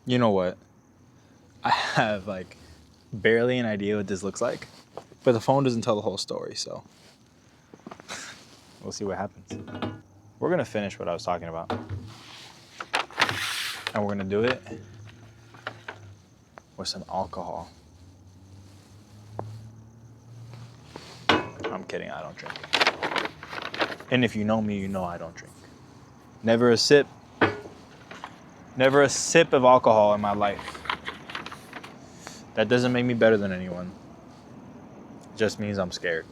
You know what? I have like barely an idea what this looks like, but the phone doesn't tell the whole story, so we'll see what happens. We're gonna finish what I was talking about, and we're gonna do it with some alcohol. I'm kidding, I don't drink. And if you know me, you know I don't drink. Never a sip of alcohol in my life. That doesn't make me better than anyone. It just means I'm scared.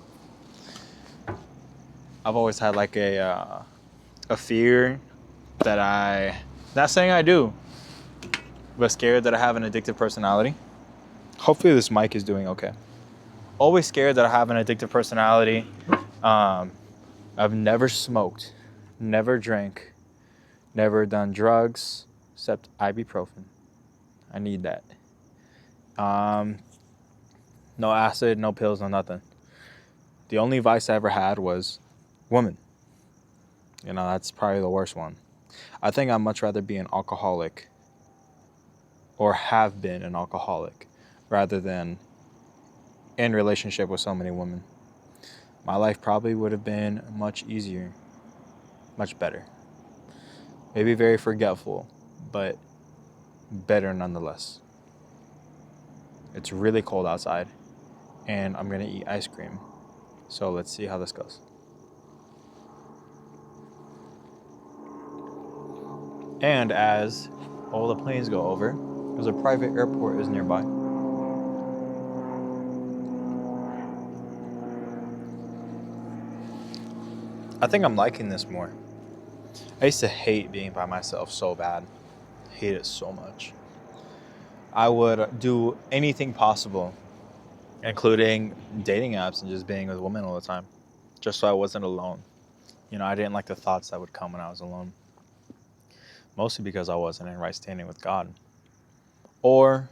I've always had like a fear that not saying I do, but scared that I have an addictive personality. Hopefully this mic is doing okay. Always scared that I have an addictive personality. I've never smoked, never drank, never done drugs, except ibuprofen. I need that. No acid, no pills, no nothing. The only vice I ever had was women. You know, that's probably the worst one. I think I'd much rather be an alcoholic or have been an alcoholic rather than in relationship with so many women. My life probably would have been much easier, much better. Maybe very forgetful, but better nonetheless. It's really cold outside, and I'm gonna eat ice cream. So let's see how this goes. And as all the planes go over, there's a private airport is nearby. I think I'm liking this more. I used to hate being by myself so bad. Hate it so much. I would do anything possible, including dating apps and just being with women all the time, just so I wasn't alone. You know, I didn't like the thoughts that would come when I was alone. Mostly because I wasn't in right standing with God. Or,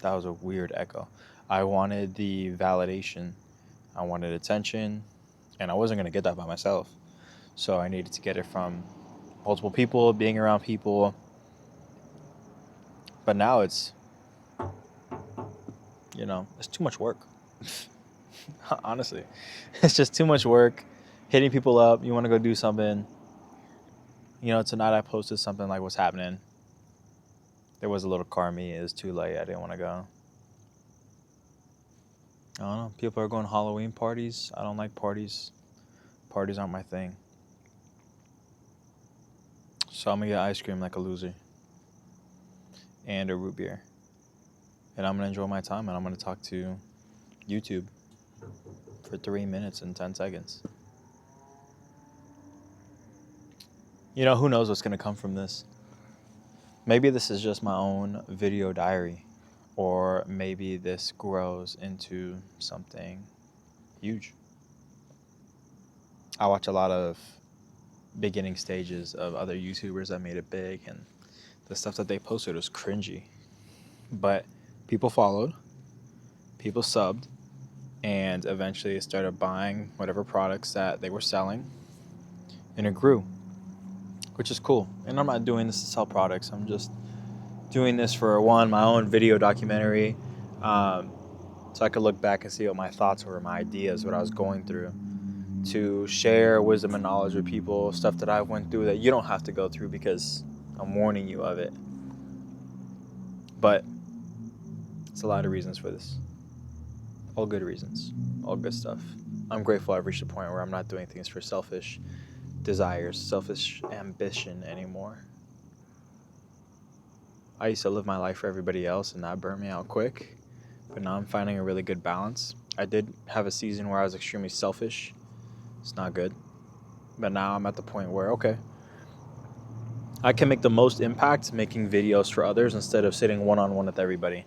that was a weird echo. I wanted the validation. I wanted attention, and I wasn't going to get that by myself. So I needed to get it from multiple people, being around people. But now it's, you know, it's too much work. Honestly, it's just too much work. Hitting people up, you want to go do something. You know, tonight I posted something like what's happening. There was a little car me. It was too late. I didn't want to go. I don't know. People are going to Halloween parties. I don't like parties. Parties aren't my thing. So I'm going to get ice cream like a loser. And a root beer. And I'm going to enjoy my time. And I'm going to talk to YouTube for 3 minutes and 10 seconds. You know, who knows what's going to come from this? Maybe this is just my own video diary. Or maybe this grows into something huge. I watch a lot of beginning stages of other YouTubers that made it big, and the stuff that they posted was cringy. But people followed, people subbed, and eventually started buying whatever products that they were selling, and it grew, which is cool. And I'm not doing this to sell products. I'm just doing this for my own video documentary, so I could look back and see what my thoughts were, my ideas, what I was going through, to share wisdom and knowledge with people, stuff that I went through that you don't have to go through because I'm warning you of it. But it's a lot of reasons for this. All good reasons, all good stuff. I'm grateful I've reached a point where I'm not doing things for selfish desires, selfish ambition anymore. I used to live my life for everybody else, and that burned me out quick. But now I'm finding a really good balance. I did have a season where I was extremely selfish. It's not good. But now I'm at the point where, okay, I can make the most impact making videos for others instead of sitting one-on-one with everybody.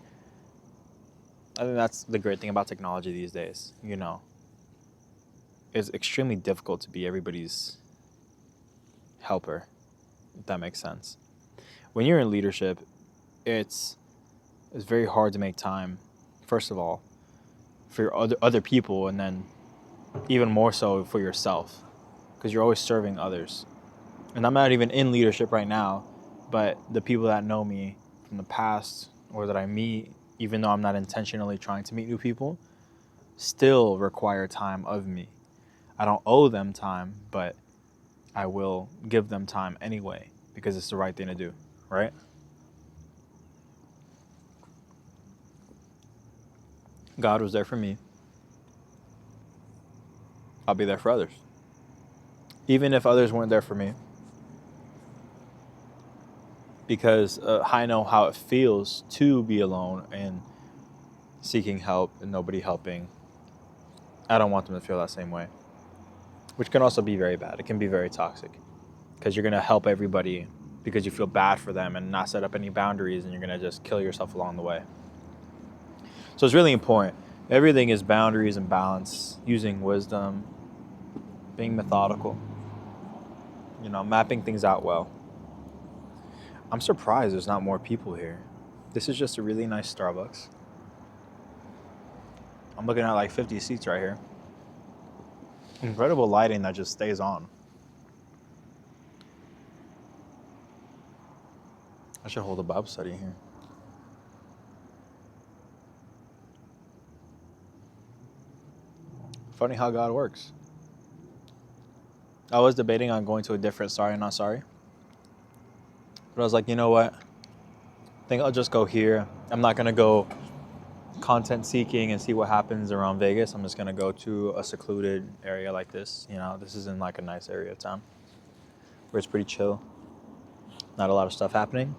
I think that's the great thing about technology these days, you know. It's extremely difficult to be everybody's helper, if that makes sense. When you're in leadership, it's very hard to make time, first of all, for your other people, and then even more so for yourself, because you're always serving others. And I'm not even in leadership right now, But the people that know me from the past or that I meet, even though I'm not intentionally trying to meet new people, still require time of me. I don't owe them time, but I will give them time anyway because it's the right thing to do, right? God was there for me. I'll be there for others. Even if others weren't there for me. Because I know how it feels to be alone and seeking help and nobody helping. I don't want them to feel that same way. Which can also be very bad. It can be very toxic. Because you're going to help everybody because you feel bad for them and not set up any boundaries, and you're going to just kill yourself along the way. So it's really important. Everything is boundaries and balance, using wisdom, being methodical, mapping things out well. I'm surprised there's not more people here. This is just a really nice Starbucks. I'm looking at like 50 seats right here. Incredible lighting that just stays on. I should hold a Bible study here. Funny how God works. I was debating on going to a different Sorry Not Sorry. But I was like, you know what? I think I'll just go here. I'm not going to go content seeking and see what happens around Vegas. I'm just going to go to a secluded area like this. This is in like a nice area of town where it's pretty chill. Not a lot of stuff happening.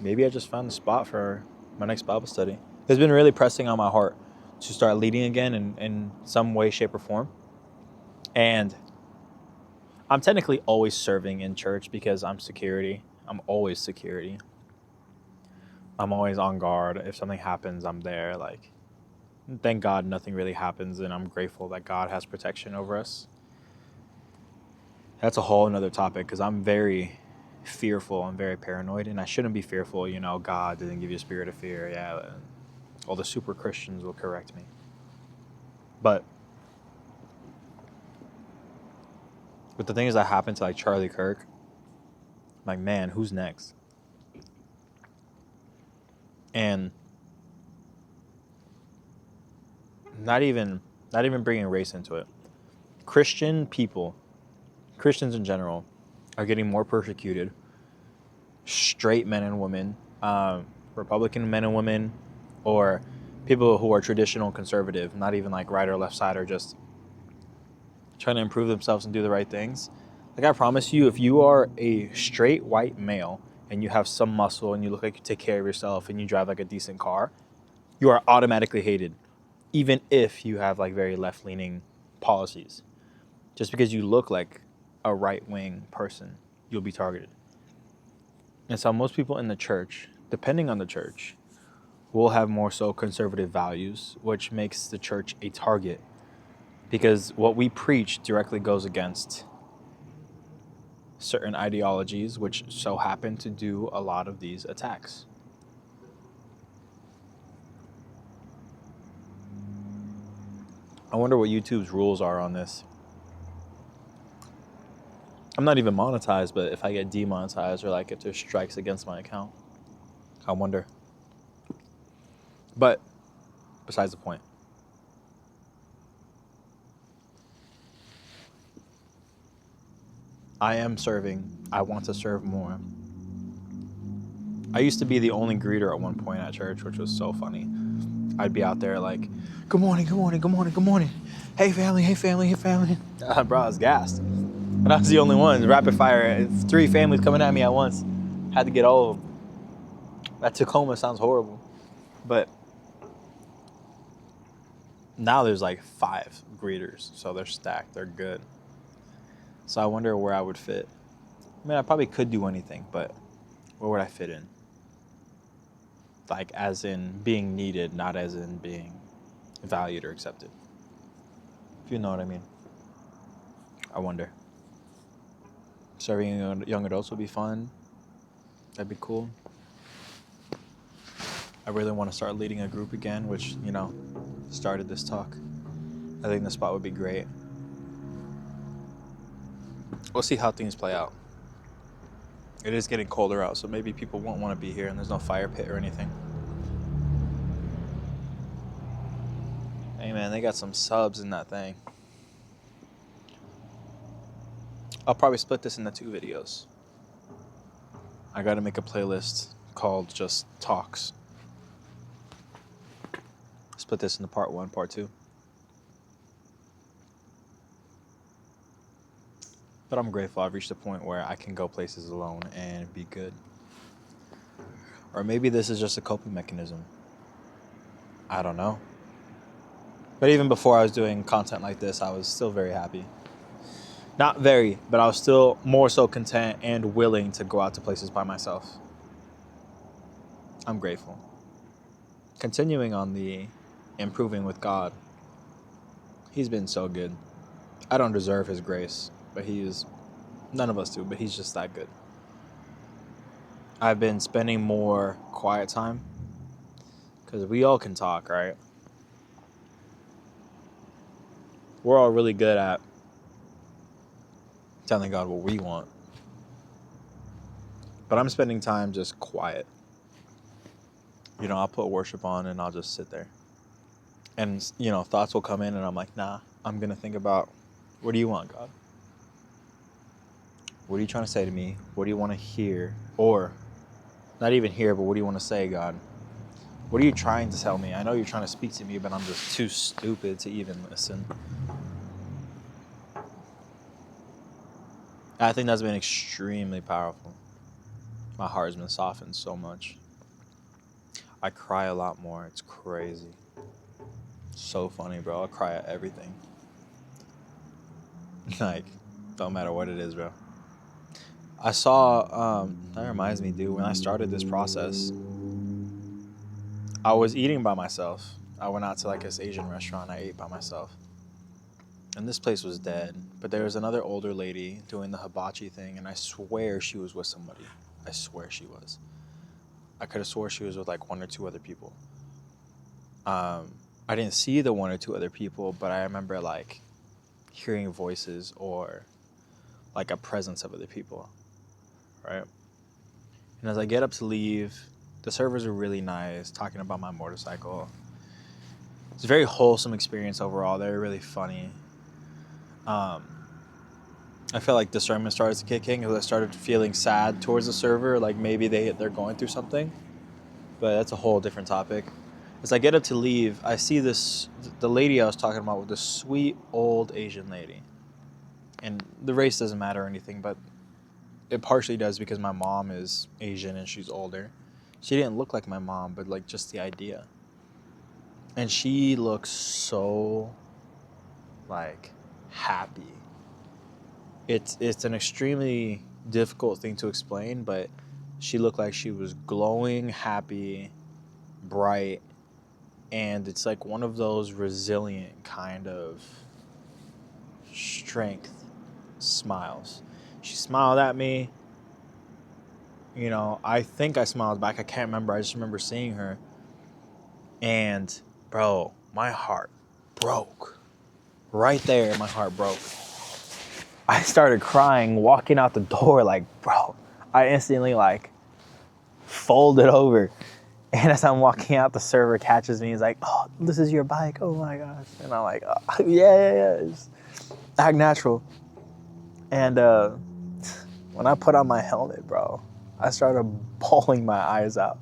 Maybe I just found the spot for my next Bible study. It's been really pressing on my heart to start leading again in some way, shape, or form. And I'm technically always serving in church because I'm security. I'm always security. I'm always on guard. If something happens, I'm there. Thank God nothing really happens, and I'm grateful that God has protection over us. That's a whole another topic because I'm very fearful. I'm very paranoid, and I shouldn't be fearful. God didn't give you a spirit of fear. Yeah, all the super Christians will correct me. But the things that happened to Charlie Kirk, I'm like, man, who's next? And not even bringing race into it. Christians in general, are getting more persecuted. Straight men and women, Republican men and women, or people who are traditional conservative, not even right or left side, or just trying to improve themselves and do the right things. I promise you, if you are a straight white male and you have some muscle and you look like you take care of yourself and you drive a decent car, you are automatically hated, even if you have very left-leaning policies. Just because you look like a right-wing person, you'll be targeted. And so most people in the church, depending on the church, will have more so conservative values, which makes the church a target because what we preach directly goes against certain ideologies, which so happen to do a lot of these attacks. I wonder what YouTube's rules are on this. I'm not even monetized, but if I get demonetized or if there's strikes against my account, I wonder. But besides the point. I am serving. I want to serve more. I used to be the only greeter at one point at church, which was so funny. I'd be out there good morning, good morning, good morning, good morning. Hey family, hey family, hey family. Bro, I was gassed. And I was the only one. Rapid fire. 3 families coming at me at once. Had to get all of them. That Tacoma sounds horrible. But now there's 5 greeters. So they're stacked. They're good. So I wonder where I would fit. I mean, I probably could do anything, but where would I fit in? As in being needed, not as in being valued or accepted. If you know what I mean. I wonder. Serving young adults would be fun. That'd be cool. I really want to start leading a group again, which, started this talk. I think the spot would be great. We'll see how things play out. It is getting colder out, so maybe people won't want to be here, and there's no fire pit or anything. Hey man, they got some subs in that thing. I'll probably split this into 2 videos. I gotta make a playlist called just Talks. Split this into part 1, part 2. But I'm grateful I've reached a point where I can go places alone and be good. Or maybe this is just a coping mechanism. I don't know. But even before I was doing content like this, I was still very happy. Not very, but I was still more so content and willing to go out to places by myself. I'm grateful. Continuing on the improving with God, He's been so good. I don't deserve His grace, but none of us do, but He's just that good. I've been spending more quiet time, because we all can talk, right? We're all really good at telling God what we want. But I'm spending time just quiet. I'll put worship on and I'll just sit there. And, thoughts will come in and I'm like, nah, I'm going to think about, what do you want, God? What are you trying to say to me? What do you want to hear? Or, not even hear, but what do you want to say, God? What are you trying to tell me? I know you're trying to speak to me, but I'm just too stupid to even listen. I think that's been extremely powerful. My heart has been softened so much. I cry a lot more. It's crazy. So funny, bro. I cry at everything. Like, don't matter what it is, bro. I saw, that reminds me, dude, when I started this process, I was eating by myself. I went out to like this Asian restaurant. I ate by myself. And this place was dead. But there was another older lady doing the hibachi thing, and I swear she was with somebody. I swear she was. I could have swore she was with like 1 or 2 other people. I didn't see the 1 or 2 other people, but I remember like hearing voices or like a presence of other people, right? And as I get up to leave, the servers are really nice, talking about my motorcycle. It's a very wholesome experience overall. They're really funny. I felt like discernment started to kick in because I started feeling sad towards the server, like maybe they're going through something. But that's a whole different topic. As I get up to leave, I see the lady I was talking about with this sweet old Asian lady. And the race doesn't matter or anything, but it partially does because my mom is Asian and she's older. She didn't look like my mom, but like just the idea. And she looks so like happy. It's an extremely difficult thing to explain, but she looked like she was glowing, happy, bright, and it's like one of those resilient kind of strength smiles. She smiled at me. I think I smiled back. I can't remember. I just remember seeing her. And, bro, my heart broke. Right there, my heart broke. I started crying, walking out the door, like, bro. I instantly, like, folded over. And as I'm walking out, the server catches me. He's like, oh, this is your bike. Oh, my gosh. And I'm like, oh, yeah. Just act natural. And when I put on my helmet, bro, I started bawling my eyes out.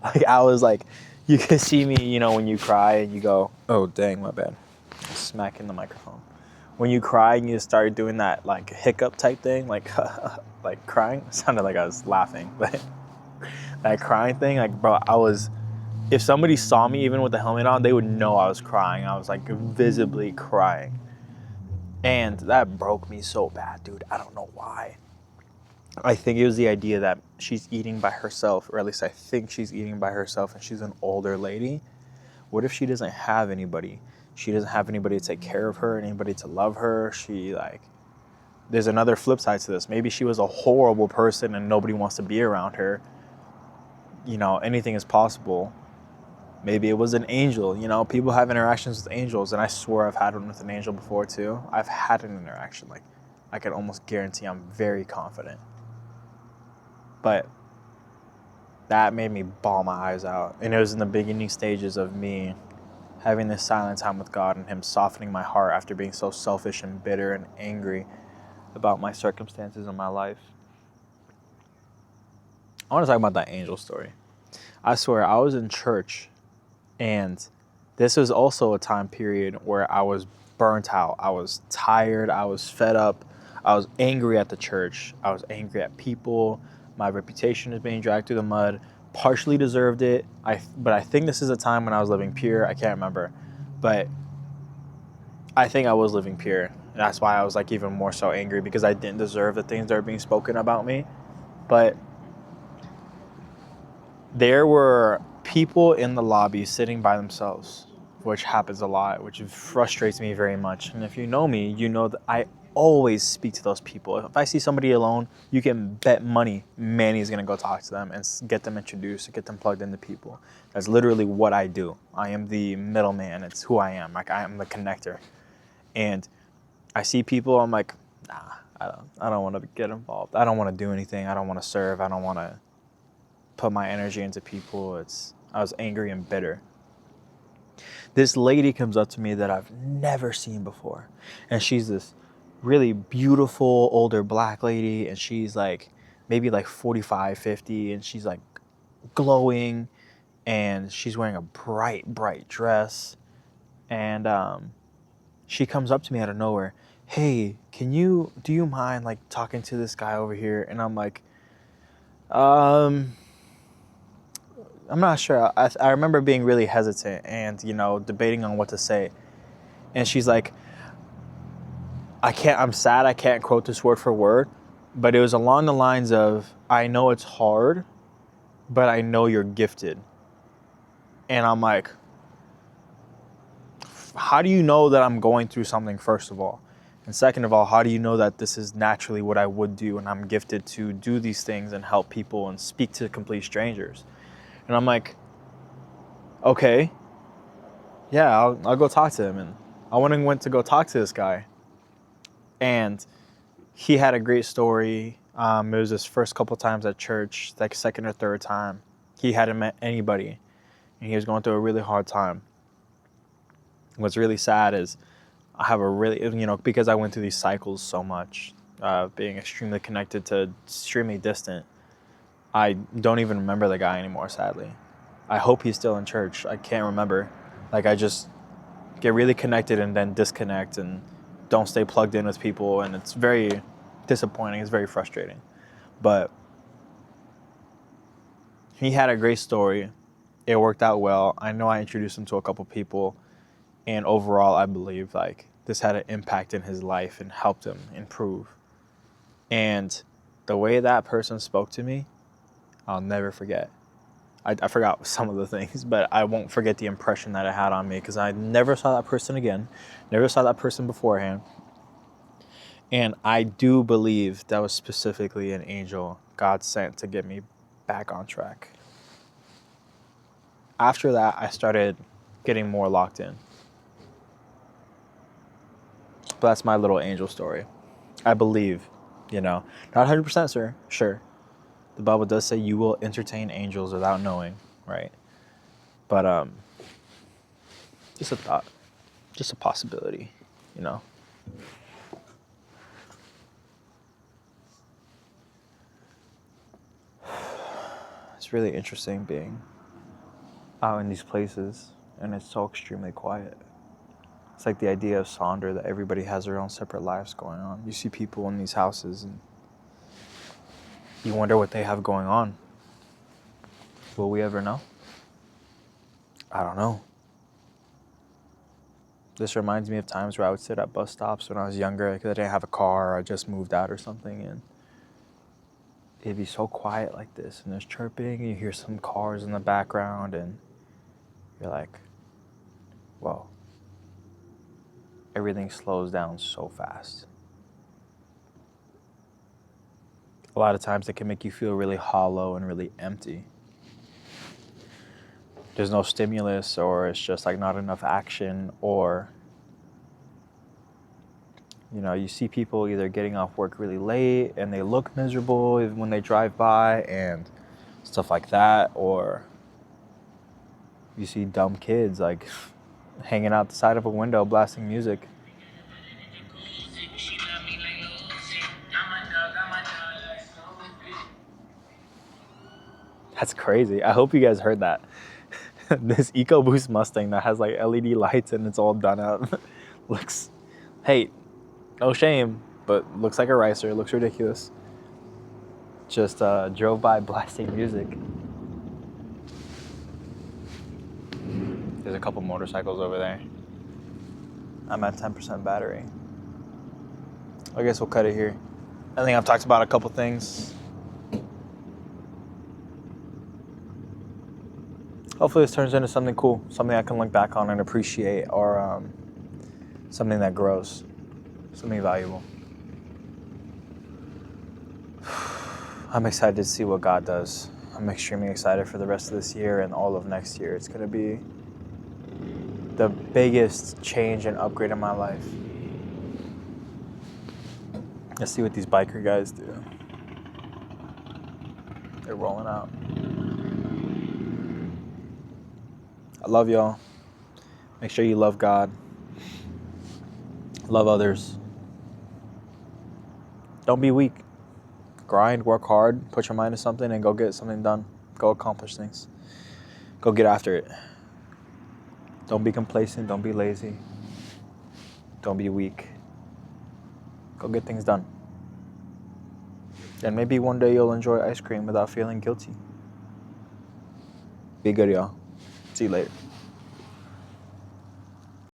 Like, I was like, you could see me, when you cry and you go, oh, dang, my bad. Smacking the microphone. When you cry and you start doing that, like, hiccup type thing, like, like crying. It sounded like I was laughing, but that crying thing, like, bro, if somebody saw me even with the helmet on, they would know I was crying. I was, like, visibly crying. And that broke me so bad, dude. I don't know why. I think it was the idea that she's eating by herself, or at least I think she's eating by herself, and she's an older lady. What if she doesn't have anybody? She doesn't have anybody to take care of her, anybody to love her. There's another flip side to this. Maybe she was a horrible person and nobody wants to be around her. Anything is possible. Maybe it was an angel. People have interactions with angels, and I swear I've had one with an angel before too. I've had an interaction. Like, I can almost guarantee, I'm very confident. But that made me bawl my eyes out. And it was in the beginning stages of me having this silent time with God and him softening my heart after being so selfish and bitter and angry about my circumstances in my life. I want to talk about that angel story. I swear, I was in church, and this was also a time period where I was burnt out. I was tired. I was fed up. I was angry at the church. I was angry at people. My reputation is being dragged through the mud. Partially deserved it. But I think this is a time when I was living pure. I can't remember. But I think I was living pure. And that's why I was like even more so angry, because I didn't deserve the things that are being spoken about me. But there were people in the lobby sitting by themselves, which happens a lot, which frustrates me very much. And if you know me, you know that I always speak to those people. If I see somebody alone, you can bet money Manny's going to go talk to them and get them introduced, get them plugged into people. That's literally what I do. I am the middleman. It's who I am. Like, I am the connector. And I see people, I'm like, nah, I don't want to get involved. I don't want to do anything. I don't want to serve. I don't want to put my energy into people. I was angry and bitter. This lady comes up to me that I've never seen before. And she's this really beautiful older black lady, and she's like maybe like 45, 50, and she's like glowing, and she's wearing a bright dress. And she comes up to me out of nowhere. Hey, do you mind like talking to this guy over here? And I'm like, I'm not sure. I remember being really hesitant and, debating on what to say. And she's like, I'm sad I can't quote this word for word, but it was along the lines of, I know it's hard, but I know you're gifted. And I'm like, how do you know that I'm going through something, first of all? And second of all, how do you know that this is naturally what I would do and I'm gifted to do these things and help people and speak to complete strangers? And I'm like, okay, yeah, I'll go talk to him. And I went to go talk to this guy. And he had a great story. It was his first couple times at church, like second or third time. He hadn't met anybody, and he was going through a really hard time. What's really sad is I have a really, because I went through these cycles so much, being extremely connected to extremely distant, I don't even remember the guy anymore, sadly. I hope he's still in church. I can't remember. Like, I just get really connected and then disconnect and don't stay plugged in with people, and it's very disappointing. It's very frustrating. But he had a great story. It worked out well. I know I introduced him to a couple people, and overall I believe like this had an impact in his life and helped him improve. And the way that person spoke to me, I'll never forget. I forgot some of the things, but I won't forget the impression that it had on me, because I never saw that person again, never saw that person beforehand. And I do believe that was specifically an angel God sent to get me back on track. After that, I started getting more locked in. But that's my little angel story. I believe, not 100% sure. The Bible does say you will entertain angels without knowing, right? But just a thought, just a possibility, It's really interesting being out in these places, and it's so extremely quiet. It's like the idea of Sonder, that everybody has their own separate lives going on. You see people in these houses, and you wonder what they have going on. Will we ever know? I don't know. This reminds me of times where I would sit at bus stops when I was younger, because I didn't have a car, or I just moved out or something, and it'd be so quiet like this, and there's chirping, you hear some cars in the background, and you're like, whoa. Everything slows down so fast. A lot of times it can make you feel really hollow and really empty. There's no stimulus, or it's just like not enough action, or You know, you see people either getting off work really late and they look miserable when they drive by and stuff like that, or you see dumb kids like hanging out the side of a window blasting music. That's crazy. I hope you guys heard that. This EcoBoost Mustang that has like LED lights and it's all done up looks, hey, no shame, but looks like a ricer. Looks ridiculous. Just drove by blasting music. There's a couple motorcycles over there. I'm at 10% battery. I guess we'll cut it here. I think I've talked about a couple things. Hopefully this turns into something cool, something I can look back on and appreciate, or something that grows, something valuable. I'm excited to see what God does. I'm extremely excited for the rest of this year and all of next year. It's going to be the biggest change and upgrade in my life. Let's see what these biker guys do. They're rolling out. I love y'all. Make sure you love God. Love others. Don't be weak. Grind, work hard, put your mind to something, and go get something done. Go accomplish things. Go get after it. Don't be complacent. Don't be lazy. Don't be weak. Go get things done. And maybe one day you'll enjoy ice cream without feeling guilty. Be good, y'all. See you later.